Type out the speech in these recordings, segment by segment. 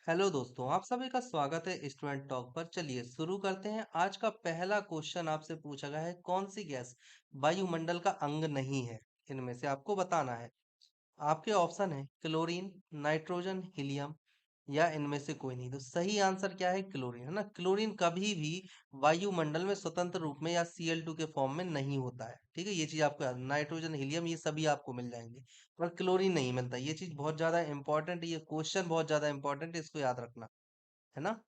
Hello दोस्तों, आप सभी का स्वागत है स्टूडेंट टॉक पर। चलिए शुरू करते हैं। आज का पहला क्वेश्चन आपसे पूछा गया है, कौन सी गैस वायुमंडल का अंग नहीं है? इनमें से आपको बताना है। आपके ऑप्शन है क्लोरीन, नाइट्रोजन, हीलियम या इनमें से कोई नहीं। तो सही आंसर क्या है? क्लोरीन, है ना। क्लोरीन कभी भी वायुमंडल में स्वतंत्र रूप में या Cl2 के फॉर्म में नहीं होता है। ठीक है, ये चीज आपको याद। नाइट्रोजन, हीलियम ये सभी आपको मिल जाएंगे, पर क्लोरीन नहीं मिलता। ये चीज बहुत ज्यादा इंपॉर्टेंट, ये क्वेश्चन बहुत ज्यादा इंपॉर्टेंट है, इसको याद रखना, है ना।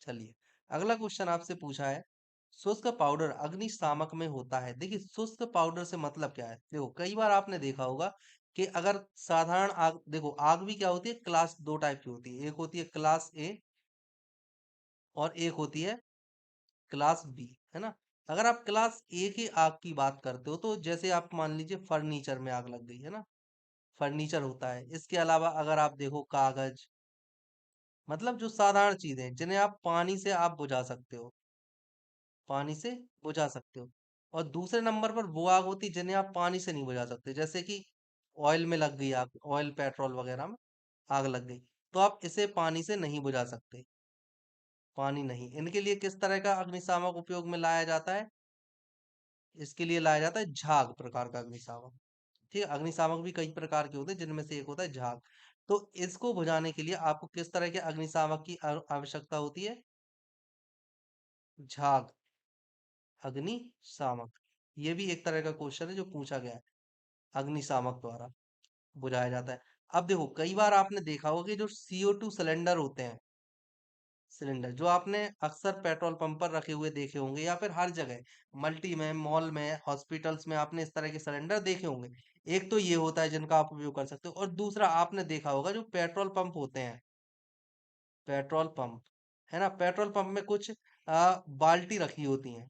चलिए, अगला क्वेश्चन आपसे पूछा है, शुष्क पाउडर अग्निशामक में होता है। देखिए, शुष्क पाउडर से मतलब क्या है? देखो, कई बार आपने देखा होगा कि अगर साधारण आग, देखो आग भी क्या होती है, क्लास दो टाइप की होती है। एक होती है क्लास ए और एक होती है क्लास बी, है ना। अगर आप क्लास ए की आग की बात करते हो, तो जैसे आप मान लीजिए फर्नीचर में आग लग गई, है ना। फर्नीचर होता है। इसके अलावा अगर आप देखो कागज, मतलब जो साधारण चीजें जिन्हें आप पानी से आप बुझा सकते हो, पानी से बुझा सकते हो। और दूसरे नंबर पर वो आग होती है जिन्हें आप पानी से नहीं बुझा सकते, जैसे कि ऑयल में लग गई आग, ऑयल पेट्रोल वगैरह में आग लग गई, तो आप इसे पानी से नहीं बुझा सकते। पानी नहीं। इनके लिए किस तरह का अग्निशामक उपयोग में लाया जाता है? इसके लिए लाया जाता है झाग प्रकार का अग्निशामक। ठीक है, अग्निशामक भी कई प्रकार के होते हैं, जिनमें से एक होता है झाग। तो इसको बुझाने के लिए आपको किस तरह के अग्निशामक की आवश्यकता होती है? झाग, अग्निशामक। ये भी एक तरह का क्वेश्चन है जो पूछा गया है। अग्निशामक द्वारा बुझाया जाता है। अब देखो, कई बार आपने देखा होगा कि जो CO2 सिलेंडर होते हैं, सिलेंडर जो आपने अक्सर पेट्रोल पंप पर रखे हुए देखे होंगे, या फिर हर जगह मल्टी में, मॉल में, हॉस्पिटल्स में आपने इस तरह के सिलेंडर देखे होंगे। एक तो ये होता है जिनका आप उपयोग कर सकते हो, और दूसरा आपने देखा होगा जो पेट्रोल पंप होते हैं, पेट्रोल पंप, है ना। पेट्रोल पंप में कुछ बाल्टी रखी होती हैं,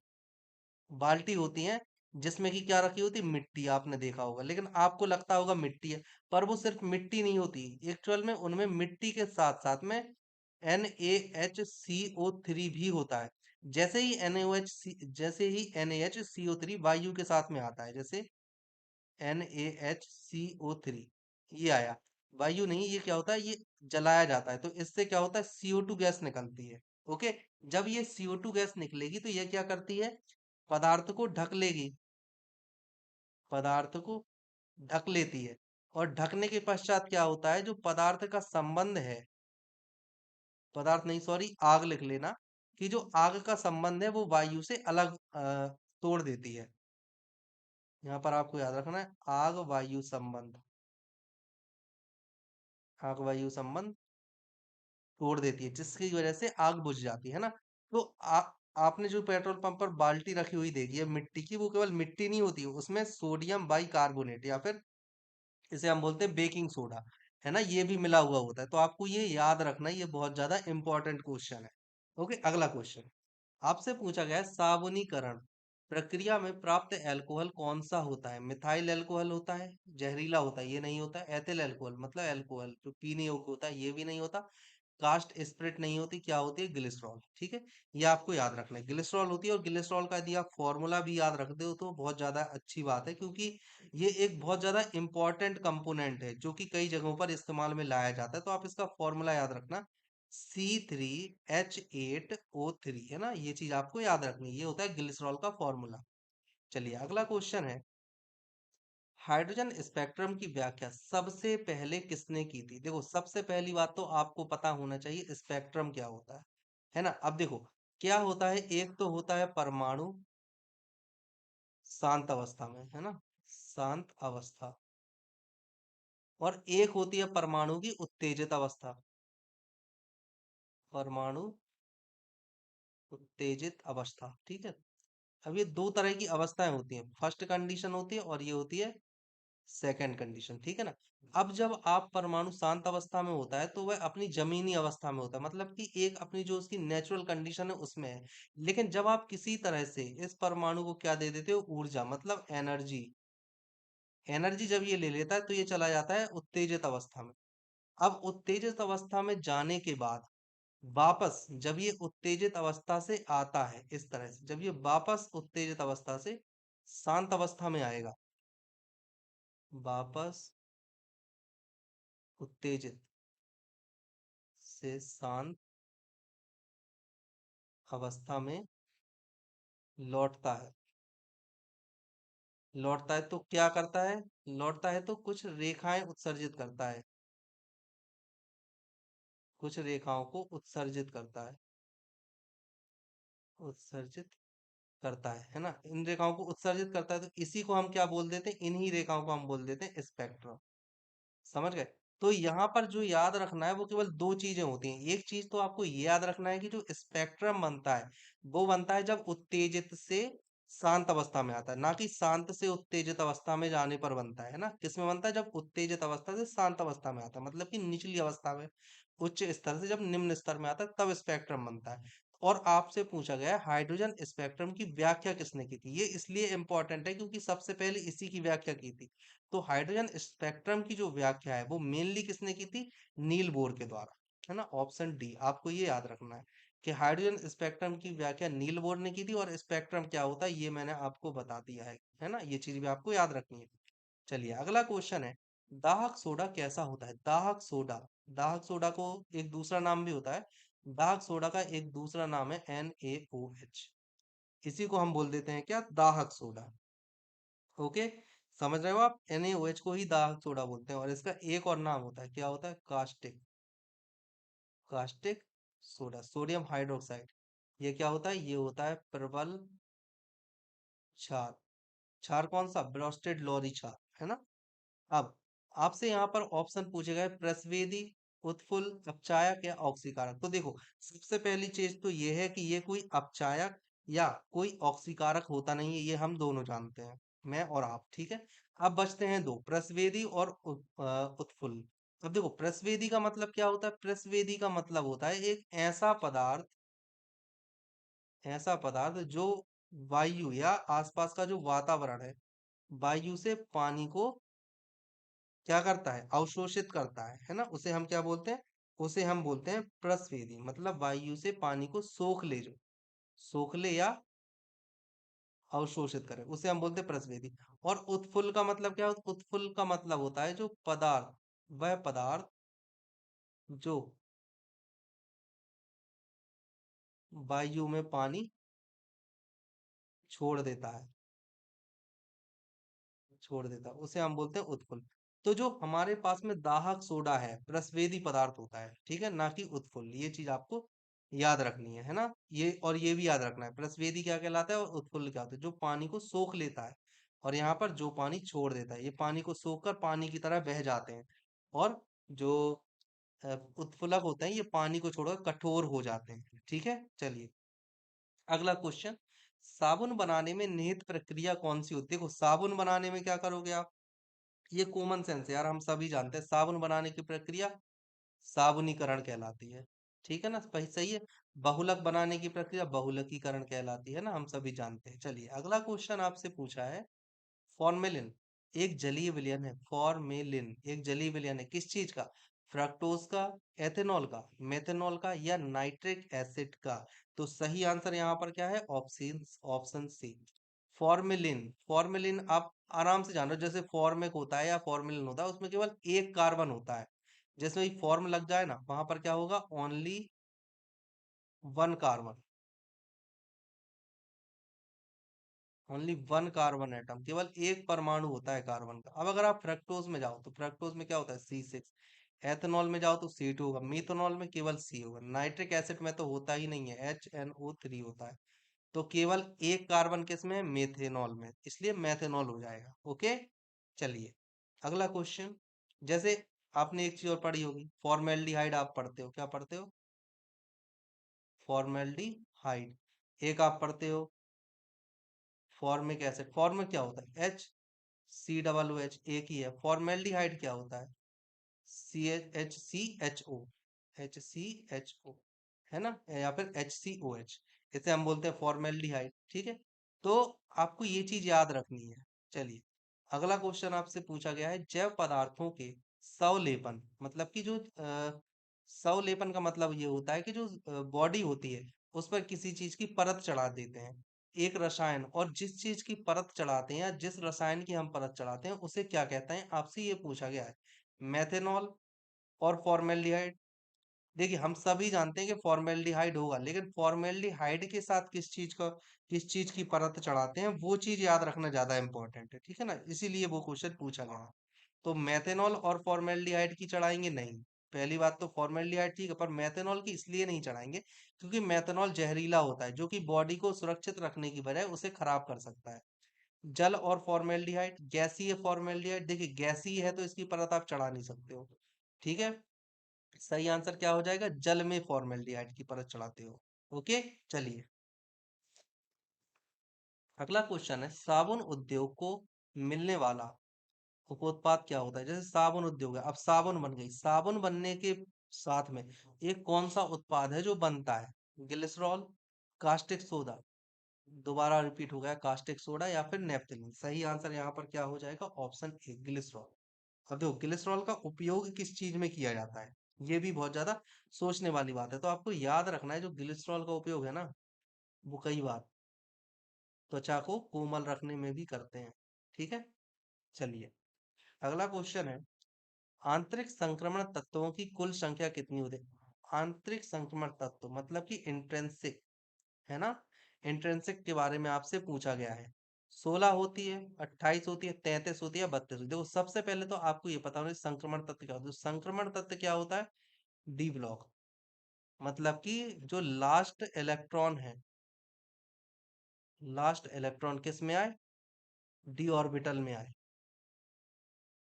बाल्टी होती हैं, जिसमें कि क्या रखी होती है? मिट्टी। आपने देखा होगा, लेकिन आपको लगता होगा मिट्टी है, पर वो सिर्फ मिट्टी नहीं होती। एक्चुअल में उनमें मिट्टी के साथ साथ में NaHCO3 भी होता है। जैसे ही जैसे ही NaHCO3 वायु के साथ में आता है, जैसे NaHCO3 ये आया, वायु नहीं, ये क्या होता है? ये जलाया जाता है, तो इससे क्या होता है? CO2 गैस निकलती है। ओके, जब ये CO2 गैस निकलेगी तो ये क्या करती है? पदार्थ को ढक लेगी, पदार्थ को ढक लेती है। और ढकने के पश्चात क्या होता है? जो पदार्थ का संबंध है, पदार्थ नहीं, सॉरी, आग लिख लेना, कि जो आग का संबंध है वो वायु से अलग तोड़ देती है। यहाँ पर आपको याद रखना है, आग वायु संबंध, आग वायु संबंध तोड़ देती है, जिसकी वजह से आग बुझ जाती है ना। तो आपने जो पेट्रोल पंप पर बाल्टी रखी हुई देखी है मिट्टी की, वो केवल मिट्टी नहीं होती है, उसमें सोडियम बाई कार्बोनेट या फिर इसे हम बोलते हैं बेकिंग सोडा, है ना, ये भी मिला हुआ होता है। तो आपको ये याद रखना है, ये बहुत ज्यादा इंपॉर्टेंट क्वेश्चन है। ओके, अगला क्वेश्चन आपसे पूछा गया है, साबुनीकरण प्रक्रिया में प्राप्त अल्कोहल कौन सा होता है? मिथाइल अल्कोहल होता है, जहरीला होता है, ये नहीं होता है। एथिल अल्कोहल मतलब अल्कोहल जो पीने योग्य होता है, ये भी नहीं होता। कास्ट स्प्रिट नहीं होती, क्या होती है? ग्लिसरॉल। ठीक है, ये आपको याद रखना है, ग्लिसरॉल होती है। और ग्लिसरॉल का यदि आप फॉर्मूला भी याद रखते हो तो बहुत ज्यादा अच्छी बात है, क्योंकि ये एक बहुत ज्यादा इंपॉर्टेंट कंपोनेंट है जो कि कई जगहों पर इस्तेमाल में लाया जाता है। तो आप इसका फॉर्मूला याद रखना, C3H8O3, है ना। ये चीज आपको याद रखनी है, ये होता है ग्लिसरॉल का फॉर्मूला। चलिए, अगला क्वेश्चन है, हाइड्रोजन स्पेक्ट्रम की व्याख्या सबसे पहले किसने की थी? देखो, सबसे पहली बात तो आपको पता होना चाहिए स्पेक्ट्रम क्या होता है ना। अब देखो, क्या होता है, एक तो होता है परमाणु शांत अवस्था में, है ना, शांत अवस्था, और एक होती है परमाणु की उत्तेजित अवस्था, परमाणु उत्तेजित अवस्था। ठीक है, अब ये दो तरह की अवस्थाएं होती हैं, फर्स्ट कंडीशन होती है और ये होती है सेकंड कंडीशन। ठीक है ना। अब जब आप परमाणु शांत अवस्था में होता है तो वह अपनी जमीनी अवस्था में होता है, मतलब कि एक अपनी जो उसकी नेचुरल कंडीशन है उसमें है। लेकिन जब आप किसी तरह से इस परमाणु को क्या दे देते हो? ऊर्जा, मतलब एनर्जी। एनर्जी जब ये ले लेता है तो ये चला जाता है उत्तेजित अवस्था में। अब उत्तेजित अवस्था में जाने के बाद वापस जब ये उत्तेजित अवस्था से आता है, इस तरह से जब ये वापस उत्तेजित अवस्था से शांत अवस्था में आएगा, वापस उत्तेजित से शांत अवस्था में लौटता है। लौटता है तो क्या करता है? लौटता है तो कुछ रेखाएं उत्सर्जित करता है, कुछ रेखाओं को उत्सर्जित करता है, उत्सर्जित करता है ना? इन रेखाओं को उत्सर्जित करता है, तो इसी को हम क्या बोल देते हैं? इन्हीं रेखाओं को हम बोल देते हैं स्पेक्ट्रम। समझ गए? तो यहाँ पर जो याद रखना है वो केवल दो चीजें होती हैं। एक चीज तो आपको ये याद रखना है कि जो स्पेक्ट्रम बनता है वो बनता है जब उत्तेजित से शांत अवस्था में आता है, ना कि शांत से उत्तेजित अवस्था में जाने पर बनता है ना? किसमें बनता है? जब उत्तेजित अवस्था से शांत अवस्था में आता है, मतलब कि निचली अवस्था में, उच्च स्तर से जब निम्न स्तर में आता है तब स्पेक्ट्रम बनता है। और आपसे पूछा गया है हाइड्रोजन स्पेक्ट्रम की व्याख्या किसने की थी? ये इसलिए इंपॉर्टेंट है क्योंकि सबसे पहले इसी की व्याख्या की थी। तो हाइड्रोजन स्पेक्ट्रम की जो व्याख्या है वो मेनली किसने की थी? नील बोर के द्वारा, है ना? ऑप्शन डी आपको ये याद रखना है कि हाइड्रोजन स्पेक्ट्रम की व्याख्या नील बोर ने की थी, और स्पेक्ट्रम क्या होता है ये मैंने आपको बता दिया है ना? ये चीज भी आपको याद रखनी है। चलिए अगला क्वेश्चन है, दाहक सोडा कैसा होता है? दाहक सोडा, दाहक सोडा को एक दूसरा नाम भी होता है। दाहक सोडा का एक दूसरा नाम है NaOH। इसी को हम बोल देते हैं क्या? दाहक सोडा। ओके, समझ रहे हो आप? NaOH को ही दाहक सोडा बोलते हैं, और इसका एक और नाम होता है, क्या होता है? Caustic, caustic soda, sodium hydroxide. ये क्या होता है? ये होता है प्रबल क्षार। क्षार कौन सा? ब्रोस्टेड लॉरी क्षार, है ना? अब आपसे यहाँ पर ऑप्शन पूछे गए, प्रस्वेदी, उत्फुल, अपचायक या ऑक्सीकारक। तो देखो, सबसे पहली चीज तो ये है कि ये कोई अपचायक या कोई ऑक्सीकारक होता नहीं है, ये हम दोनों जानते हैं, मैं और आप, ठीक है? अब बचते हैं दो, प्रस्वेदी और उत्फुल्ल। अब देखो, प्रस्वेदी का मतलब क्या होता है? प्रस्वेदी का मतलब होता है एक ऐसा पदार्थ, ऐसा पदार्थ जो वायु या आसपास का जो वातावरण है, वायु से पानी को क्या करता है? अवशोषित करता है ना? उसे हम क्या बोलते हैं? उसे हम बोलते हैं प्रस्वेदी, मतलब वायु से पानी को सोख ले, जो सोख ले या अवशोषित करे, उसे हम बोलते हैं प्रस्वेदी। और उत्फुल्ल का मतलब क्या होता है? उत्फुल्ल का मतलब होता है जो पदार्थ, वह पदार्थ जो वायु में पानी छोड़ देता है, छोड़ देता है, उसे हम बोलते हैं उत्फुल्ल। तो जो हमारे पास में दाहक सोडा है, प्रस्वेदी पदार्थ होता है, ठीक है, ना कि उत्फुल्ल। ये चीज आपको याद रखनी है ना? ये और ये भी याद रखना है, प्रस्वेदी क्या कहलाता है और उत्फुल्ल क्या होता है? जो पानी को सोख लेता है, और यहाँ पर जो पानी छोड़ देता है, ये पानी को सोख कर पानी की तरह बह जाते हैं। और जो उत्फुलक होते हैं, ये पानी को छोड़कर कठोर हो जाते हैं। ठीक है, चलिए अगला क्वेश्चन, साबुन बनाने में निहित प्रक्रिया कौन सी होती है? देखो, साबुन बनाने में क्या करोगे आप? ये कॉमन सेंस है यार, हम सभी जानते हैं साबुन बनाने की प्रक्रिया साबुनीकरण कहलाती है। ठीक है ना? सही सही है। बहुलक बनाने की प्रक्रिया बहुलकीकरण कहलाती है ना? हम सभी जानते हैं। चलिए अगला क्वेश्चन आपसे पूछा है, फॉर्मेलिन एक जलीय विलयन है। फॉर्मेलिन एक जलीय विलयन है, किस चीज का? फ्रक्टोज का, एथेनॉल का, मेथेनॉल का, या नाइट्रिक एसिड का? तो सही आंसर यहाँ पर क्या है? Option option C, formalin. Formalin आप आराम से जानो, जैसे फॉर्मिक होता है या फॉर्मेलिन होता है, उसमें केवल एक कार्बन होता है। जैसे ही फॉर्म लग जाए ना, वहां पर क्या होगा? Only one carbon, only one carbon atom, केवल एक परमाणु होता है कार्बन का। अब अगर आप फ्रक्टोज में जाओ तो फ्रक्टोज में क्या होता है? C6। एथेनॉल में जाओ तो C2 होगा, मीथेनॉल में केवल C होगा, नाइट्रिक एसिड में तो होता ही नहीं है, HNO3 होता है। तो केवल एक कार्बन किसमें है? मेथेनॉल में, इसलिए मेथेनॉल हो जाएगा। ओके, चलिए अगला क्वेश्चन, जैसे आपने एक चीज और पढ़ी होगी, फॉर्मेल्डिहाइड आप पढ़ते हो, क्या पढ़ते हो? फॉर्मेल्डिहाइड। एक आप पढ़ते हो फॉर्मिक एसिड। फॉर्मिक क्या होता है? HCOOH, एक ही है। फॉर्मेल्डिहाइड क्या होता है? HCHO, है ना? या फिर HCOH, इसे हम बोलते हैं फॉर्मेल्डिहाइड। ठीक है, तो आपको ये चीज याद रखनी है। चलिए अगला क्वेश्चन आपसे पूछा गया है, जैव पदार्थों के संलेपन, मतलब कि जो संलेपन का मतलब ये होता है कि जो बॉडी होती है उस पर किसी चीज की परत चढ़ा देते हैं, एक रसायन, और जिस चीज की परत चढ़ाते हैं या जिस रसायन की हम परत चढ़ाते हैं उसे क्या कहते हैं? आपसे ये पूछा गया है, मेथेनॉल और फॉर्मेल्डिहाइड। देखिए हम सभी जानते हैं कि फॉर्मेल्डिहाइड होगा, लेकिन फॉर्मेल्डिहाइड के साथ किस चीज की परत चढ़ाते हैं, वो चीज याद रखना ज्यादा इंपॉर्टेंट है, ठीक है ना, इसीलिए वो क्वेश्चन पूछा गया। तो मेथेनॉल और फॉर्मेल्डिहाइड की चढ़ाएंगे नहीं। पहली बात तो फॉर्मेल्डिहाइड ठीक है, पर मेथेनॉल की इसलिए नहीं चढ़ाएंगे क्योंकि मेथेनॉल जहरीला होता है, जो कि बॉडी को सुरक्षित रखने की बजाय उसे खराब कर सकता है। जल और फॉर्मेल्डिहाइड, गैसीय फॉर्मेल्डिहाइड, देखिए गैसीय है तो इसकी परत आप चढ़ा नहीं सकते हो, ठीक है। सही आंसर क्या हो जाएगा, जल में फॉर्मेल्डिहाइड की परत चढ़ाते हो। ओके, चलिए अगला क्वेश्चन है, साबुन उद्योग को मिलने वाला उपोत्पाद क्या होता है। जैसे साबुन उद्योग है, अब साबुन बन गई, साबुन बनने के साथ में एक कौन सा उत्पाद है जो बनता है, ग्लिसरॉल, कास्टिक सोडा, दोबारा रिपीट हो गया, कास्टिक सोडा या फिर नेपथलीन। सही आंसर यहाँ पर क्या हो जाएगा, ऑप्शन ए ग्लिसरॉल। अब देखो ग्लिसरॉल का उपयोग किस चीज में किया जाता है, ये भी बहुत ज्यादा सोचने वाली बात है, तो आपको याद रखना है जो ग्लिसरॉल का उपयोग है ना, वो कई बार त्वचा को कोमल रखने में भी करते हैं, ठीक है। चलिए अगला क्वेश्चन है, आंतरिक संक्रमण तत्वों की कुल संख्या कितनी होती है। आंतरिक संक्रमण तत्व मतलब कि इंट्रेंसिक, है ना, इंट्रेंसिक के बारे में आपसे पूछा गया है। 16 होती है, 28 होती है, 33 होती है, 32 होती है। देखो सबसे पहले तो आपको ये पता होना चाहिए संक्रमण तत्व क्या होता है। संक्रमण तत्व क्या होता है, डी ब्लॉक, मतलब कि जो लास्ट इलेक्ट्रॉन है, लास्ट इलेक्ट्रॉन किस में आए, डी ऑर्बिटल में आए,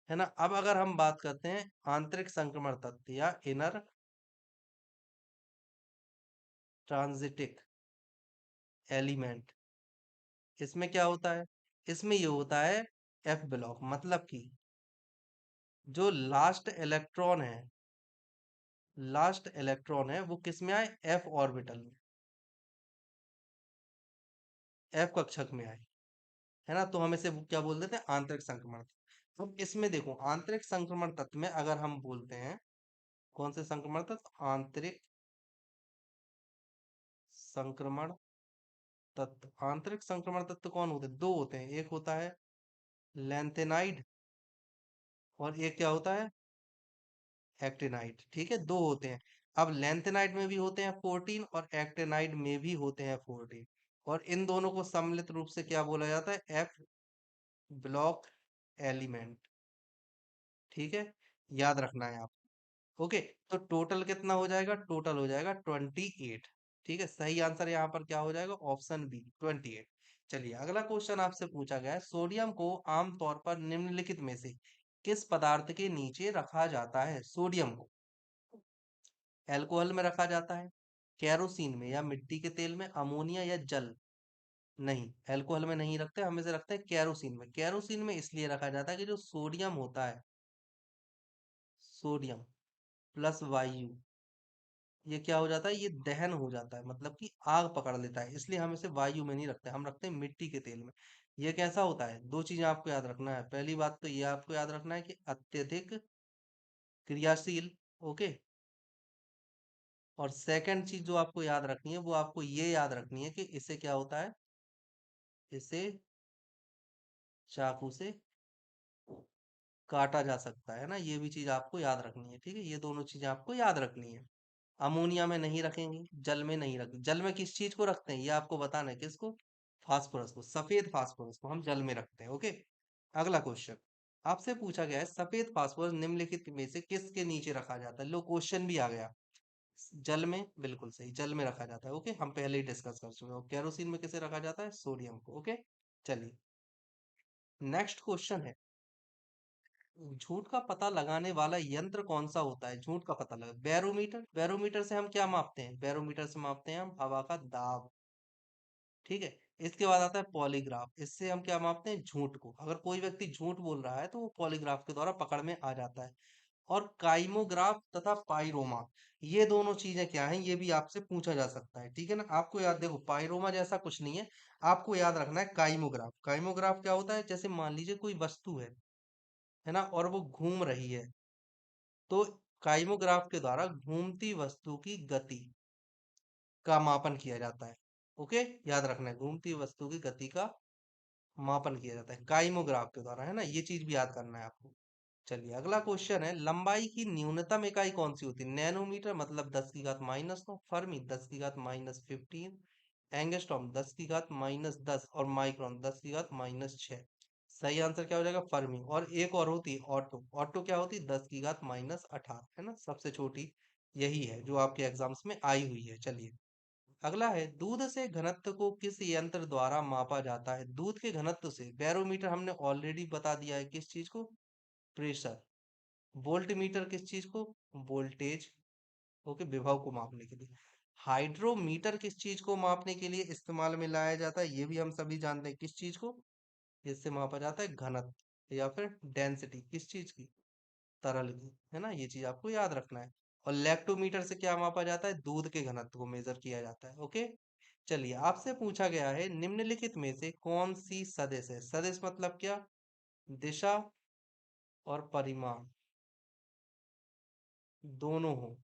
है ना। अब अगर हम बात करते हैं आंतरिक संक्रमण तत्व या इनर ट्रांजिटिक एलिमेंट, इसमें क्या होता है, इसमें ये होता है एफ ब्लॉक, मतलब कि जो लास्ट इलेक्ट्रॉन है वो किस में आए, एफ ऑर्बिटल में, एफ कक्षक में आए, है ना। तो हम इसे क्या बोल देते हैं, आंतरिक संक्रमण तत्व। अब इसमें देखो आंतरिक संक्रमण तत्व में अगर हम बोलते हैं कौन से संक्रमण तत्व, आंतरिक संक्रमण तत्व। आंतरिक संक्रमण तत्व कौन होते हैं, दो होते हैं, एक होता है लैंथेनाइड और एक क्या होता है, एक्टिनाइड, ठीक है, दो होते हैं। अब लैंथेनाइड में भी होते हैं 14 और एक्टिनाइड में भी होते हैं 14, और इन दोनों को सम्मिलित रूप से क्या बोला जाता है, एफ ब्लॉक एलिमेंट, ठीक है, याद रखना है आप। ओके, तो टोटल कितना हो जाएगा, टोटल हो जाएगा 28, ठीक है। सही आंसर यहाँ पर क्या हो जाएगा, ऑप्शन बी 28। चलिए अगला क्वेश्चन आपसे पूछा गया है, सोडियम को आमतौर पर निम्नलिखित में से किस पदार्थ के नीचे रखा जाता है। सोडियम को अल्कोहल में रखा जाता है, केरोसिन में या मिट्टी के तेल में, अमोनिया या जल। नहीं, अल्कोहल में नहीं रखते, हम इसे रखते हैं केरोसिन में। केरोसिन में इसलिए रखा जाता है कि जो सोडियम होता है, सोडियम प्लस वायु, ये क्या हो जाता है, ये दहन हो जाता है, मतलब कि आग पकड़ लेता है, इसलिए हम इसे वायु में नहीं रखते, हम रखते हैं मिट्टी के तेल में। ये कैसा होता है, दो चीजें आपको याद रखना है। पहली बात तो ये आपको याद रखना है कि अत्यधिक क्रियाशील, ओके। और सेकंड चीज जो आपको याद रखनी है वो आपको ये याद रखनी है कि इसे क्या होता है, इसे चाकू से काटा जा सकता है ना, ये भी चीज आपको याद रखनी है, ठीक है, ये दोनों चीजें आपको याद रखनी है। अमोनिया में नहीं रखेंगे, जल में नहीं रखेंगे, जल में किस चीज को रखते हैं ये आपको बताना है, किसको, फास्फोरस को, सफेद फास्फोरस को हम जल में रखते हैं, ओके। अगला क्वेश्चन आपसे पूछा गया है, सफेद फास्फोरस निम्नलिखित में से किसके नीचे रखा जाता है। लो क्वेश्चन भी आ गया, जल में, बिल्कुल सही, जल में रखा जाता है, ओके, हम पहले ही डिस्कस कर चुके हैं। केरोसिन में किसे रखा जाता है, सोडियम को, ओके। चलिए नेक्स्ट क्वेश्चन है, झूठ का पता लगाने वाला यंत्र कौन सा होता है। झूठ का पता लगा, बैरोमीटर, बैरोमीटर से हम क्या मापते हैं, बैरोमीटर से मापते हैं हम हवा का दाब, ठीक है। इसके बाद आता है पॉलीग्राफ, इससे हम क्या मापते हैं, झूठ को, अगर कोई व्यक्ति झूठ बोल रहा है तो वो पॉलीग्राफ के द्वारा पकड़ में आ जाता है। और काइमोग्राफ तथा पाइरोमा, ये दोनों चीजें क्या हैं, ये भी आपसे पूछा जा सकता है, ठीक है ना। आपको याद, देखो पाइरोमा जैसा कुछ नहीं है, आपको याद रखना है काइमोग्राफ। काइमोग्राफ क्या होता है, जैसे मान लीजिए कोई वस्तु है ना, और वो घूम रही है, तो काइमोग्राफ के द्वारा घूमती वस्तु की गति का मापन किया जाता है, ओके। याद रखना है, घूमती वस्तु की गति का मापन किया जाता है काइमोग्राफ के द्वारा, है ना, ये चीज भी याद करना है आपको। चलिए अगला क्वेश्चन है, लंबाई की न्यूनतम इकाई कौन सी होती है? नैनोमीटर मतलब 10 की घात -9, फर्मी 10 की घात -15, एंगस्ट्रॉम 10 की घात -10 और माइक्रोन 10 की घात-6। सही आंसर क्या हो जाएगा? फर्मी। और एक और होती है ऑटो। ऑटो क्या होती है? 10 की घात-18, है ना, सबसे छोटी यही है जो आपके एग्जाम्स में आई हुई है। चलिए अगला है, दूध से घनत्व को किस यंत्र द्वारा मापा जाता है? दूध के घनत्व से बैरोमीटर हमने ऑलरेडी बता दिया है, किस चीज को? प्रेशर। वोल्ट मीटर किस चीज को? वोल्टेज। ओके, विभव को मापने के लिए। हाइड्रोमीटर किस चीज को मापने के लिए इस्तेमाल में लाया जाता है? ये भी हम सभी जानते हैं, किस चीज को जिससे मापा जाता है? घनत्व या फिर डेंसिटी, किस चीज की? तरल की, है ना, ये चीज आपको याद रखना है। और लैक्टोमीटर से क्या मापा जाता है? दूध के घनत्व को मेजर किया जाता है। ओके, चलिए आपसे पूछा गया है, निम्नलिखित में से कौन सी सदिश है? सदिश मतलब क्या? दिशा और परिमाण दोनों हो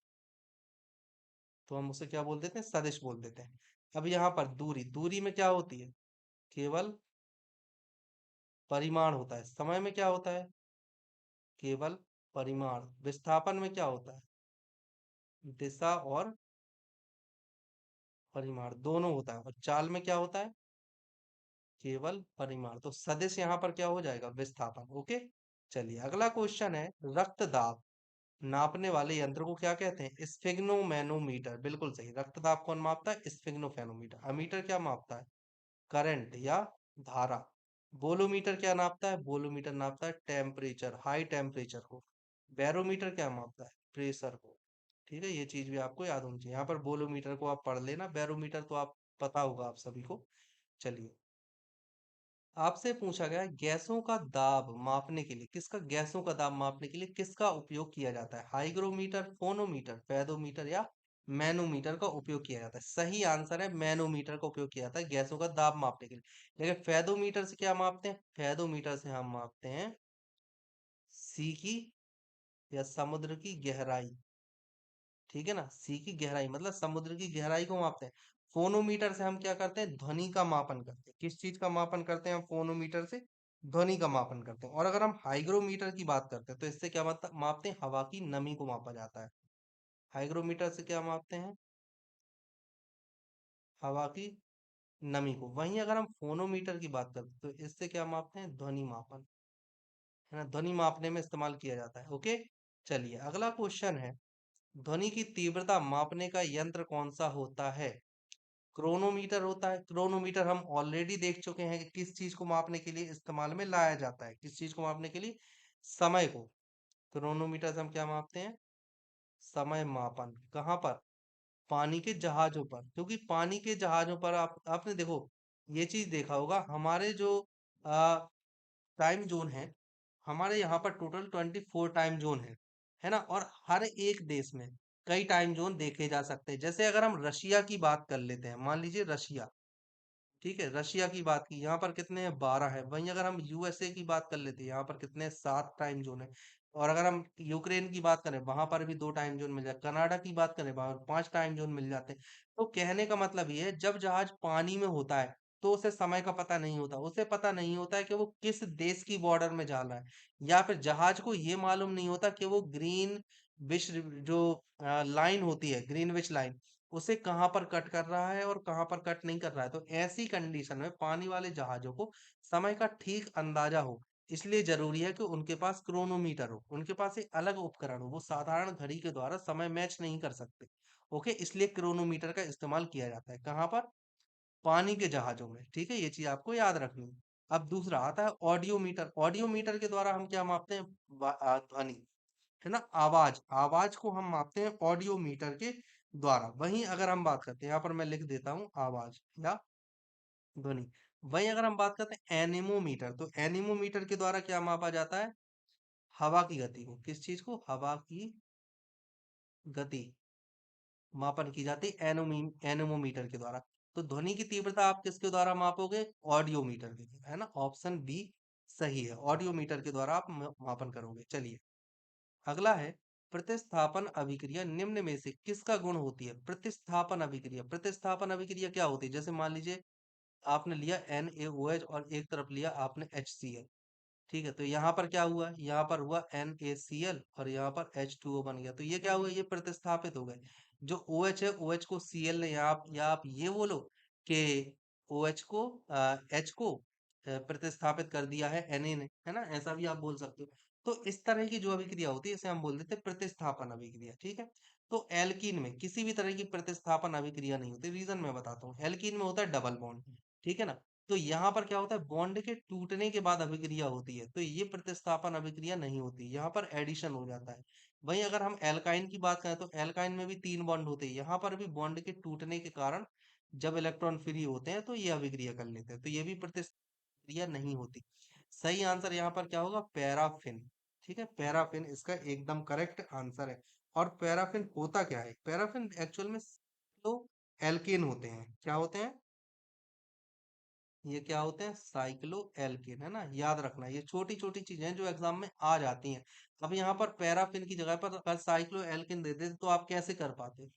तो हम उसे क्या बोल देते हैं? सदिश बोल देते हैं। अब यहाँ पर दूरी, दूरी में क्या होती है? केवल परिमाण होता है। समय में क्या होता है? केवल परिमाण। विस्थापन में क्या होता है? दिशा और परिमाण दोनों होता है। और चाल में क्या होता है? केवल परिमाण। तो सदिश यहाँ पर क्या हो जाएगा? विस्थापन। ओके, चलिए अगला क्वेश्चन है, रक्त दाब नापने वाले यंत्र को क्या कहते हैं? स्फिग्नोमैनोमीटर। बिल्कुल सही। रक्त दाब कौन मापता है? स्फिग्नोफैनोमीटर। अमीटर क्या मापता है? करंट या धारा। बोलोमीटर क्या नापता है? बोलोमीटर नापता है टेम्परेचर, हाई टेम्परेचर को। बैरोमीटर क्या मापता है? प्रेशर को। ठीक है, ये चीज भी आपको याद होनी चाहिए। यहाँ पर बोलोमीटर को आप पढ़ लेना, बैरोमीटर तो आप पता होगा आप सभी को। चलिए आपसे पूछा गया है, गैसों का दाब मापने के लिए किसका, गैसों का दाब मापने के लिए किसका उपयोग किया जाता है? हाइग्रोमीटर, फोनोमीटर, पेडोमीटर या मैनोमीटर का उपयोग किया जाता है? सही आंसर है मैनोमीटर का उपयोग किया जाता है गैसों का दाब मापने के लिए। लेकिन फेदोमीटर से क्या मापते हैं? फेदोमीटर से हम मापते हैं सी की या समुद्र की गहराई। ठीक है ना, सी की गहराई मतलब समुद्र की गहराई को मापते हैं। फोनोमीटर से हम क्या करते हैं? ध्वनि का मापन करते हैं। किस चीज का मापन करते हैं हम फोनोमीटर से? ध्वनि का मापन करते हैं। और अगर हम हाइग्रोमीटर की बात करते हैं तो इससे क्या मापते हैं? हवा की नमी को मापा जाता है। हाइग्रोमीटर से क्या मापते हैं? हवा की नमी को। वहीं अगर हम फोनोमीटर की बात करते हैं तो इससे क्या मापते हैं? ध्वनि मापन, है ना, ध्वनि मापने में इस्तेमाल किया जाता है। ओके, चलिए अगला क्वेश्चन है, ध्वनि की तीव्रता मापने का यंत्र कौन सा होता है? क्रोनोमीटर होता है। क्रोनोमीटर हम ऑलरेडी देख चुके हैं कि किस चीज को मापने के लिए इस्तेमाल में लाया जाता है? किस चीज को मापने के लिए? समय को। क्रोनोमीटर से हम क्या मापते हैं? समय मापन। कहाँ पर? पानी के जहाजों पर। क्योंकि पानी के जहाजों पर आपने देखो ये चीज देखा होगा, हमारे जो टाइम जोन है, हमारे यहाँ पर टोटल 24 टाइम जोन है ना। और हर एक देश में कई टाइम जोन देखे जा सकते हैं। जैसे अगर हम रशिया की बात कर लेते हैं, मान लीजिए रशिया, ठीक है, रशिया की बात की, यहाँ पर कितने हैं? 12 है। वहीं अगर हम यूएसए की बात कर लेते हैं, यहाँ पर कितने हैं? 7 टाइम जोन है। और अगर हम यूक्रेन की बात करें, वहां पर भी 2 टाइम जोन मिल जाए। कनाडा की बात करें, वहां पर 5 टाइम जोन मिल जाते हैं। तो कहने का मतलब ये है, जब जहाज पानी में होता है तो उसे समय का पता नहीं होता। उसे पता नहीं होता है कि वो किस देश की बॉर्डर में जा रहा है। या फिर जहाज को ये मालूम नहीं होता कि वो ग्रीन विश जो लाइन होती है, ग्रीनविच लाइन, उसे कहाँ पर कट कर रहा है और कहाँ पर कट नहीं कर रहा है। तो ऐसी कंडीशन में पानी वाले जहाजों को समय का ठीक अंदाजा हो, इसलिए जरूरी है कि उनके पास क्रोनोमीटर हो, उनके पास एक अलग उपकरण हो। वो साधारण घड़ी के द्वारा समय मैच नहीं कर सकते। ओके, इसलिए क्रोनोमीटर का इस्तेमाल किया जाता है। कहाँ पर? पानी के जहाजों में। ठीक है, ये चीज आपको याद रखनी है। अब दूसरा आता है ऑडियोमीटर। ऑडियोमीटर के द्वारा हम क्या मापते हैं? ध्वनि, है ना, आवाज। आवाज को हम मापते हैं ऑडियोमीटर के द्वारा। वहीं अगर हम बात करते हैं, यहाँ पर मैं लिख देता हूँ आवाज या ध्वनि। वहीं अगर हम बात करते हैं एनेमोमीटर, तो एनेमोमीटर के द्वारा क्या मापा जाता है? हवा की गति को। किस चीज को? हवा की गति मापन की जाती है एनेमोमीटर के द्वारा। तो ध्वनि की तीव्रता आप किसके द्वारा मापोगे? ऑडियोमीटर के द्वारा, है ना, ऑप्शन बी सही है। ऑडियोमीटर के द्वारा आप मापन करोगे। चलिए अगला है, प्रतिस्थापन अभिक्रिया निम्न में से किसका गुण होती है? प्रतिस्थापन अभिक्रिया। प्रतिस्थापन अभिक्रिया क्या होती है? जैसे मान लीजिए आपने लिया NaOH और एक तरफ लिया आपने HCl, ठीक है, तो यहाँ पर क्या हुआ, यहाँ पर हुआ NaCl और यहाँ पर H2O बन गया। तो ये क्या हुआ, ये प्रतिस्थापित हो गए। जो OH है, OH को Cl ने, या आप ये बोलो कि OH को H को प्रतिस्थापित कर दिया है Na ने, है ना, ऐसा भी आप बोल सकते हो। तो इस तरह की जो अभिक्रिया होती है इसे हम बोल देते हैं प्रतिस्थापन अभिक्रिया। ठीक है, तो एल्कीन में किसी भी तरह की प्रतिस्थापन अभिक्रिया नहीं होती। रीजन मैं बताता हूँ। एल्कीन में होता है डबल बॉन्ड, ठीक है ना। तो यहाँ पर क्या होता है, बॉन्ड के टूटने के बाद अभिक्रिया होती है, तो ये प्रतिस्थापन अभिक्रिया नहीं होती, यहाँ पर एडिशन हो जाता है। वहीं अगर हम एल्काइन की बात करें तो एल्काइन में भी 3 बॉन्ड होते हैं, यहाँ पर भी बॉन्ड के टूटने के कारण जब इलेक्ट्रॉन फ्री होते हैं तो ये अभिक्रिया कर लेते हैं, तो ये भी प्रतिक्रिया नहीं होती। सही आंसर यहाँ पर क्या होगा, पैराफिन। ठीक है, पैराफिन इसका एकदम करेक्ट आंसर है। और पैराफिन होता क्या है, पैराफिन एक्चुअल में तो एल्केन होते हैं। क्या होते हैं, ये क्या होते हैं, साइक्लो एल्केन, है ना, याद रखना। ये छोटी छोटी चीजें हैं जो एग्जाम में आ जाती हैं। अब यहाँ पर पैराफिन की जगह पर अगर साइक्लो एल्केन दे देते तो आप कैसे कर पाते,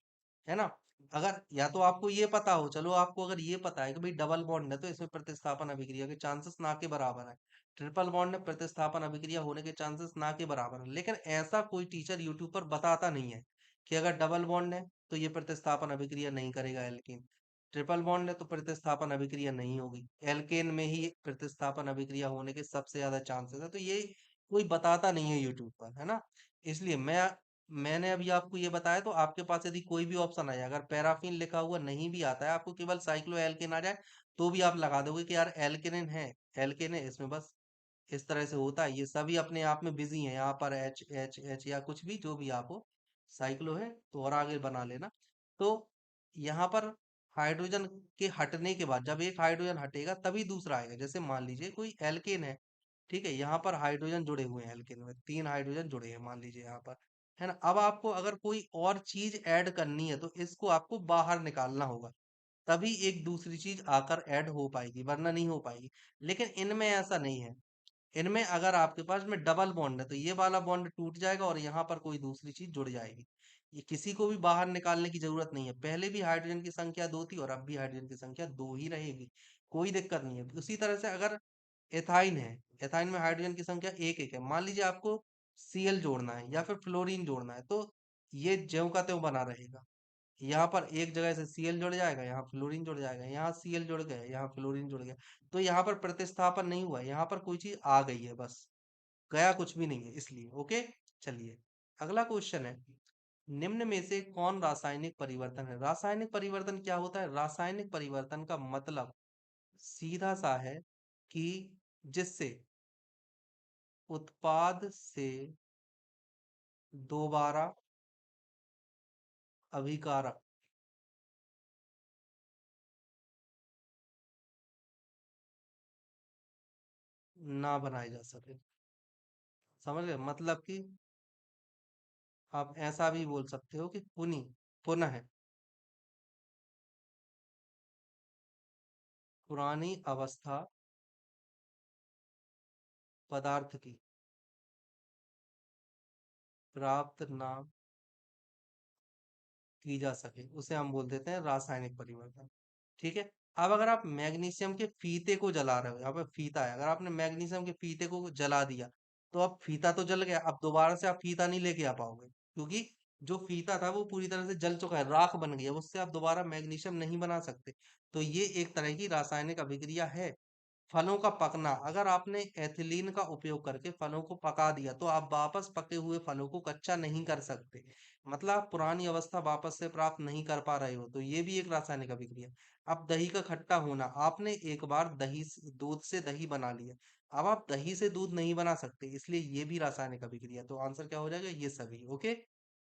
है ना। अगर या तो आपको ये पता हो, चलो आपको अगर ये पता है कि भाई डबल बॉन्ड है तो इसमें प्रतिस्थापन अभिक्रिया के चांसेस ना के बराबर है, ट्रिपल बॉन्ड में प्रतिस्थापन अभिक्रिया होने के चांसेस ना के बराबर है, लेकिन ऐसा कोई टीचर यूट्यूब पर बताता नहीं है कि अगर डबल बॉन्ड है तो ये प्रतिस्थापन अभिक्रिया नहीं करेगा एल्केन, ट्रिपल बॉन्ड है तो प्रतिस्थापन अभिक्रिया नहीं होगी, एल्केन में ही प्रतिस्थापन अभिक्रिया होने के सबसे ज्यादा चांसेस है। तो ये कोई बताता नहीं है यूट्यूब पर, है ना। इसलिए मैंने अभी आपको ये बताया, तो आपके पास यदि कोई भी ऑप्शन आए, अगर पैराफिन लिखा हुआ नहीं भी आता है, आपको केवल साइक्लो एल्केन आ जाए, तो भी आप लगा दोगे कि यार एल्केन है, एल्केन है इसमें, बस इस तरह से होता है। ये सभी अपने आप में बिजी है, यहाँ पर एच एच एच या कुछ भी जो भी आप हो, साइक्लो है तो और आगे बना लेना। तो यहाँ पर हाइड्रोजन के हटने के बाद, जब एक हाइड्रोजन हटेगा तभी दूसरा आएगा। जैसे मान लीजिए कोई एल्केन है, ठीक है, यहाँ पर हाइड्रोजन जुड़े हुए हैं, एल्केन में 3 हाइड्रोजन जुड़े हैं मान लीजिए यहाँ पर, है ना। अब आपको अगर कोई और चीज ऐड करनी है तो इसको आपको बाहर निकालना होगा, तभी एक दूसरी चीज आकर ऐड हो पाएगी, वरना नहीं हो पाएगी। लेकिन इनमें ऐसा नहीं है। इनमें अगर आपके पास में डबल बॉन्ड है तो ये वाला बॉन्ड टूट जाएगा और यहाँ पर कोई दूसरी चीज जुड़ जाएगी। ये किसी को भी बाहर निकालने की जरूरत नहीं है। पहले भी हाइड्रोजन की संख्या 2 थी और अब भी हाइड्रोजन की संख्या 2 ही रहेगी, कोई दिक्कत नहीं है। उसी तरह से अगर एथाइन है, एथाइन में हाइड्रोजन की संख्या एक एक है, मान लीजिए आपको Cl जोड़ना है या फिर फ्लोरीन जोड़ना है, तो ये ज्यों का त्यों बना रहेगा। यहाँ पर एक जगह से Cl जुड़ जाएगा, यहाँ फ्लोरीन जुड़ जाएगा, यहाँ Cl जुड़ गया, यहाँ फ्लोरीन जुड़ गया। तो यहाँ पर प्रतिस्थापन नहीं हुआ, यहाँ पर कोई चीज आ गई है बस, गया कुछ भी नहीं है इसलिए। ओके, चलिए अगला क्वेश्चन है, निम्न में से कौन रासायनिक परिवर्तन है। रासायनिक परिवर्तन क्या होता है, रासायनिक परिवर्तन का मतलब सीधा सा है कि जिससे उत्पाद से दोबारा अभिकारक ना बनाए जा सके। समझ गए, मतलब कि आप ऐसा भी बोल सकते हो कि पुनः पुरानी अवस्था पदार्थ की प्राप्त ना की जा सके, उसे हम बोल देते हैं रासायनिक परिवर्तन। ठीक है, अब अगर आप मैग्नीशियम के फीते को जला रहे हो, यहाँ पे फीता है, अगर आपने मैग्नीशियम के फीते को जला दिया तो अब फीता तो जल गया, अब दोबारा से आप फीता नहीं लेके आ पाओगे, क्योंकि जो फीता था वो पूरी तरह से जल चुका है, राख बन गया, उससे आप दोबारा मैग्नीशियम नहीं बना सकते। तो ये एक तरह की रासायनिक अभिक्रिया है। फलों का पकना, अगर आपने एथिलीन का उपयोग करके फलों को पका दिया तो आप वापस पके हुए फलों को कच्चा नहीं कर सकते, मतलब आप पुरानी अवस्था वापस से प्राप्त नहीं कर पा रहे हो, तो ये भी एक रासायनिक अभिक्रिया। अब दही का खट्टा होना, आपने एक बार दूध से दही बना लिया, अब आप दही से दूध नहीं बना सकते, इसलिए ये भी रासायनिक अभिक्रिया। तो आंसर क्या हो जाएगा, ये सभी। ओके,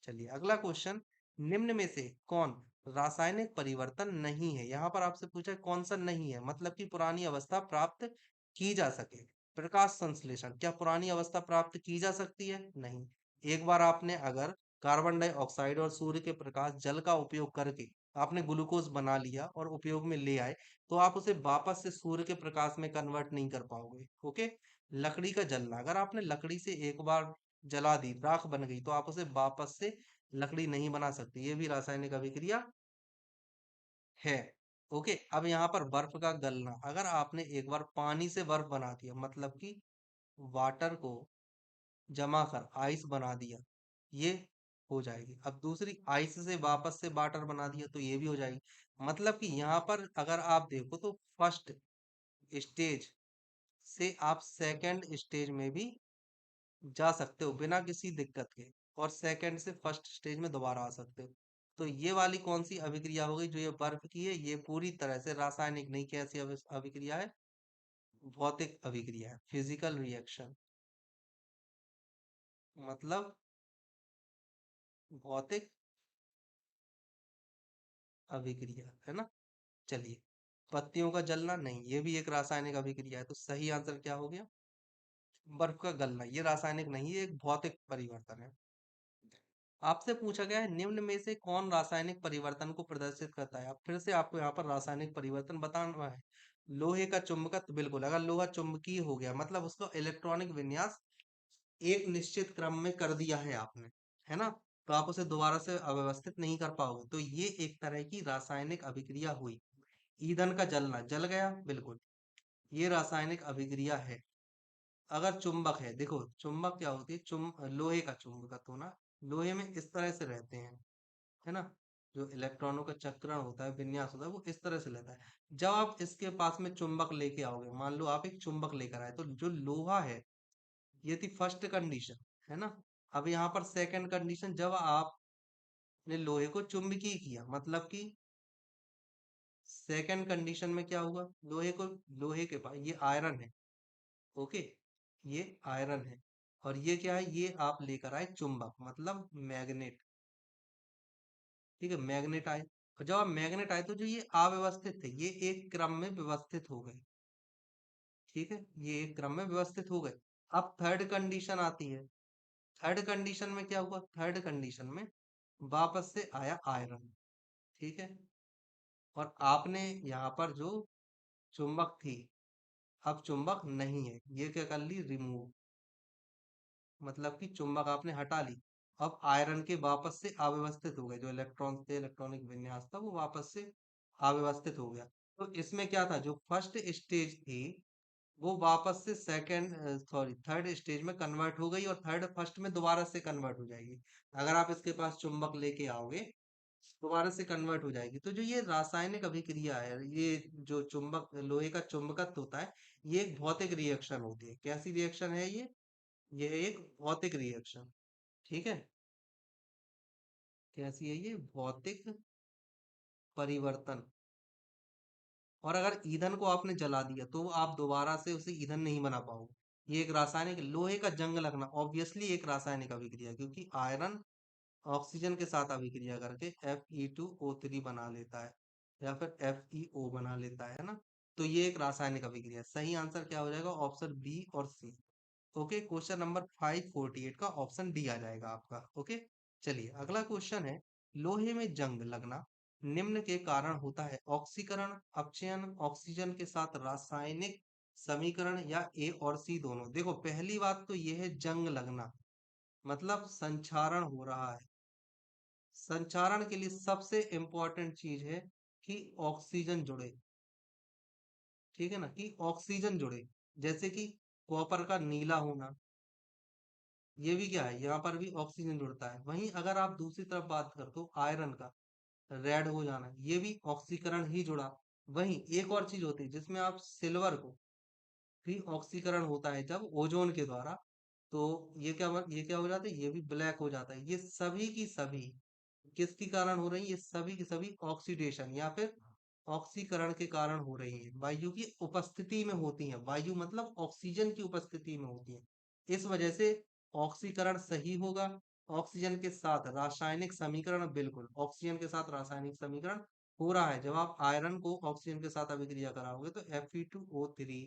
चलिए अगला क्वेश्चन, निम्न में से कौन रासायनिक परिवर्तन नहीं है। यहाँ पर आपसे पूछा है कौन सा नहीं है, मतलब कि पुरानी अवस्था प्राप्त की जा सके। प्रकाश संश्लेषण, क्या पुरानी अवस्था प्राप्त की जा सकती है, नहीं। एक बार आपने अगर कार्बन डाइऑक्साइड और सूर्य के प्रकाश जल का उपयोग करके आपने ग्लूकोज बना लिया और उपयोग में ले आए, तो आप उसे वापस से सूर्य के प्रकाश में कन्वर्ट नहीं कर पाओगे। ओके, लकड़ी का जलना, अगर आपने लकड़ी से एक बार जला दी, राख बन गई, तो आप उसे वापस से लकड़ी नहीं बना सकते, ये भी रासायनिक अभिक्रिया है। ओके, अब यहाँ पर बर्फ का गलना, अगर आपने एक बार पानी से बर्फ बना दिया, मतलब कि वाटर को जमा कर आइस बना दिया, ये हो जाएगी। अब दूसरी, आइस से वापस से वाटर बना दिया, तो ये भी हो जाएगी। मतलब कि यहाँ पर अगर आप देखो तो फर्स्ट स्टेज से आप सेकंड स्टेज में भी जा सकते हो बिना किसी दिक्कत के, और सेकंड से फर्स्ट स्टेज में दोबारा आ सकते हो। तो ये वाली कौन सी अभिक्रिया हो गई जो ये बर्फ की है? ये पूरी तरह से रासायनिक नहीं, कैसी अभिक्रिया है? भौतिक अभिक्रिया है, फिजिकल रिएक्शन। मतलब भौतिक अभिक्रिया है ना। चलिए, पत्तियों का जलना, नहीं, ये भी एक रासायनिक अभिक्रिया है। तो सही आंसर क्या हो गया? बर्फ का गलना। ये रासायनिक नहीं, ये एक भौतिक परिवर्तन है। आपसे पूछा गया है निम्न में से कौन रासायनिक परिवर्तन को प्रदर्शित करता है। अब फिर से आपको यहाँ पर रासायनिक परिवर्तन बताना है। लोहे का चुंबकत्व, बिल्कुल, अगर लोहा चुंबकीय हो गया मतलब उसका इलेक्ट्रॉनिक विन्यास एक निश्चित क्रम में कर दिया है आपने, है ना, तो आप उसे दोबारा से अव्यवस्थित नहीं कर पाओगे। तो ये एक तरह की रासायनिक अभिक्रिया हुई। ईंधन का जलना, जल गया, बिल्कुल, ये रासायनिक अभिक्रिया है। अगर चुंबक है, देखो चुंबक क्या होती है, लोहे का चुंबकत्व होना, लोहे में इस तरह से रहते हैं, है ना, जो इलेक्ट्रॉनों का चक्रण होता है, विन्यास होता है, वो इस तरह से लेता है। जब आप इसके पास में चुंबक लेके आओगे, मान लो आप एक चुंबक लेकर आए, तो जो लोहा है, ये थी फर्स्ट कंडीशन, है ना। अब यहाँ पर सेकंड कंडीशन, जब आपने लोहे को चुंबकीय किया, मतलब कि सेकंड कंडीशन में क्या हुआ, लोहे के पास ये आयरन है, ओके, ये आयरन है, और ये क्या है, ये आप लेकर आए चुंबक, मतलब मैग्नेट। ठीक है, मैग्नेट आए, और जब आप मैग्नेट आए तो जो ये अव्यवस्थित थे, ये एक क्रम में व्यवस्थित हो गए। ठीक है, ये एक क्रम में व्यवस्थित हो गए। अब थर्ड कंडीशन आती है। थर्ड कंडीशन में क्या हुआ, थर्ड कंडीशन में वापस से आया आयरन। ठीक है, और आपने यहाँ पर जो चुंबक थी, अब चुंबक नहीं है, ये क्या कर ली, रिमूव, मतलब कि चुंबक आपने हटा ली। अब आयरन के वापस से अव्यवस्थित हो गए, जो इलेक्ट्रॉन थे, इलेक्ट्रॉनिक विन्यास था, वो वापस से अव्यवस्थित हो गया। तो इसमें क्या था, जो फर्स्ट स्टेज थी वो वापस से थर्ड स्टेज में कन्वर्ट हो गई, और थर्ड फर्स्ट में दोबारा से कन्वर्ट हो जाएगी। अगर आप इसके पास चुंबक लेके आओगे, दोबारा से कन्वर्ट हो जाएगी। तो जो ये रासायनिक अभिक्रिया है, ये जो चुंबक, लोहे का चुंबकत्व होता है, ये एक भौतिक रिएक्शन होती है। कैसी रिएक्शन है ये एक भौतिक रिएक्शन। ठीक है, कैसी है ये, भौतिक परिवर्तन। और अगर ईंधन को आपने जला दिया तो आप दोबारा से उसे ईंधन नहीं बना पाओगे। ये एक रासायनिक, लोहे का जंग लगना ऑब्वियसली एक रासायनिक अभिक्रिया है, क्योंकि आयरन ऑक्सीजन के साथ अभिक्रिया करके Fe2O3 बना लेता है, या फिर FeO बना लेता है ना। तो ये एक रासायनिक अभिक्रिया है। सही आंसर क्या हो जाएगा, ऑप्शन बी और सी। ओके, क्वेश्चन नंबर 548 का ऑप्शन डी आ जाएगा आपका। ओके, चलिए अगला क्वेश्चन है, लोहे में जंग लगना निम्न के कारण होता है, ऑक्सीकरण, अपचयन, ऑक्सीजन के साथ रासायनिक समीकरण, या ए और सी दोनों। देखो पहली बात तो यह है जंग लगना, मतलब संक्षारण हो रहा है। संचारण के लिए सबसे इंपॉर्टेंट चीज है कि ऑक्सीजन जुड़े। ठीक है ना, कि ऑक्सीजन जुड़े, जैसे कि कॉपर का नीला होना, ये भी क्या है, यहाँ पर भी ऑक्सीजन जुड़ता है। वहीं अगर आप दूसरी तरफ बात कर तो आयरन का रेड हो जाना, ये भी ऑक्सीकरण ही जुड़ा। वहीं एक और चीज होती है जिसमें आप सिल्वर को भी ऑक्सीकरण होता है जब ओजोन के द्वारा, तो ये क्या हो जाता है, ये भी ब्लैक हो जाता है। ये सभी की सभी किसके कारण हो रही है, ये सभी की सभी ऑक्सीडेशन या फिर ऑक्सीकरण के कारण हो रही है, वायु की उपस्थिति में होती है। वायु मतलब ऑक्सीजन की उपस्थिति में होती है। इस वजह से ऑक्सीकरण सही होगा। ऑक्सीजन के साथ रासायनिक समीकरण, बिल्कुल ऑक्सीजन के साथ रासायनिक समीकरण हो रहा है। जब आप आयरन को ऑक्सीजन के साथ अभिक्रिया कराओगे तो Fe2O3,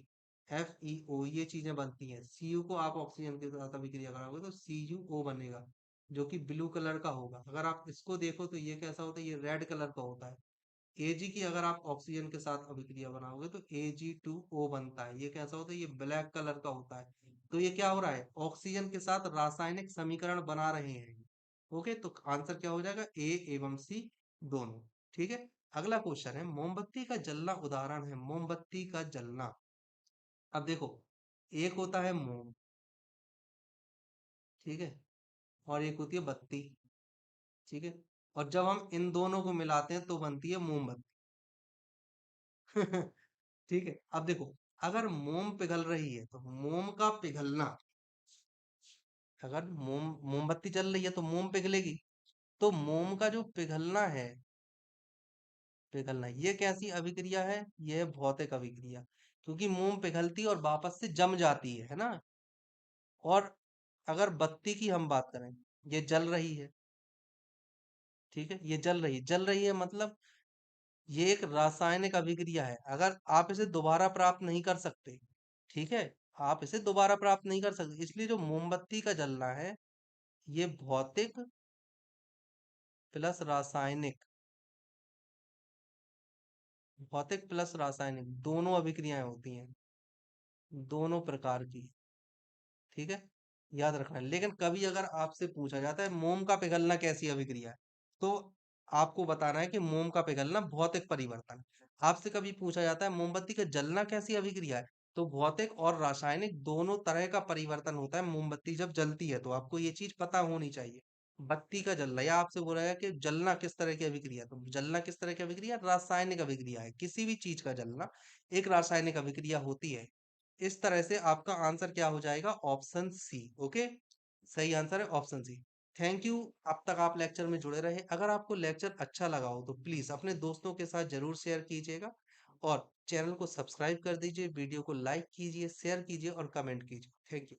FeO, ये चीजें बनती हैं। Cu को आप ऑक्सीजन के साथ अभिक्रिया कराओगे तो CuO बनेगा, जो कि ब्लू कलर का होगा। अगर आप इसको देखो तो ये कैसा होता है, ये रेड कलर का होता है। Ag की अगर आप ऑक्सीजन के साथ अभिक्रिया बनाओगे तो Ag2O बनता है, ये कैसा होता है, ये ब्लैक कलर का होता है। तो ये क्या हो रहा है, ऑक्सीजन के साथ रासायनिक समीकरण बना रहे हैं। ओके, तो आंसर क्या हो जाएगा, ए एवं सी दोनों। ठीक है, अगला क्वेश्चन है, मोमबत्ती का जलना उदाहरण है, मोमबत्ती का जलना। अब देखो, एक होता है मोम, ठीक है, और एक होती है बत्ती। ठीक है, और जब हम इन दोनों को मिलाते हैं तो बनती है मोमबत्ती। ठीक है, अब देखो, अगर मोम पिघल रही है तो मोम का पिघलना, अगर मोमबत्ती जल रही है तो मोम पिघलेगी। तो मोम का जो पिघलना है, पिघलना, ये कैसी अभिक्रिया है? ये है भौतिक अभिक्रिया, क्योंकि मोम पिघलती है और वापस से जम जाती है ना। और अगर बत्ती की हम बात करें, ये जल रही है। ठीक है, ये जल रही है मतलब ये एक रासायनिक अभिक्रिया है। अगर आप इसे दोबारा प्राप्त नहीं कर सकते, ठीक है, आप इसे दोबारा प्राप्त नहीं कर सकते, इसलिए जो मोमबत्ती का जलना है, ये भौतिक प्लस रासायनिक, भौतिक प्लस रासायनिक दोनों अभिक्रियाएं होती हैं, दोनों प्रकार की। ठीक है, याद रखना है। लेकिन कभी अगर आपसे पूछा जाता है मोम का पिघलना कैसी अभिक्रिया है, तो आपको बताना है कि मोम का पिघलना भौतिक परिवर्तन है। आपसे कभी पूछा जाता है मोमबत्ती का जलना कैसी अभिक्रिया है, तो भौतिक और रासायनिक दोनों तरह का परिवर्तन होता है मोमबत्ती जब जलती है। तो आपको ये चीज पता होनी चाहिए। बत्ती का जलना, या आपसे बोला है कि जलना किस तरह की अभिक्रिया, तो जलना किस तरह की अभिक्रिया, रासायनिक अभिक्रिया है। किसी भी चीज का जलना एक रासायनिक अभिक्रिया होती है। इस तरह से आपका आंसर क्या हो जाएगा, ऑप्शन सी। ओके, सही आंसर है ऑप्शन सी। थैंक यू, अब तक आप लेक्चर में जुड़े रहे। अगर आपको लेक्चर अच्छा लगा हो तो प्लीज अपने दोस्तों के साथ जरूर शेयर कीजिएगा, और चैनल को सब्सक्राइब कर दीजिए, वीडियो को लाइक कीजिए, शेयर कीजिए और कमेंट कीजिए। Thank you.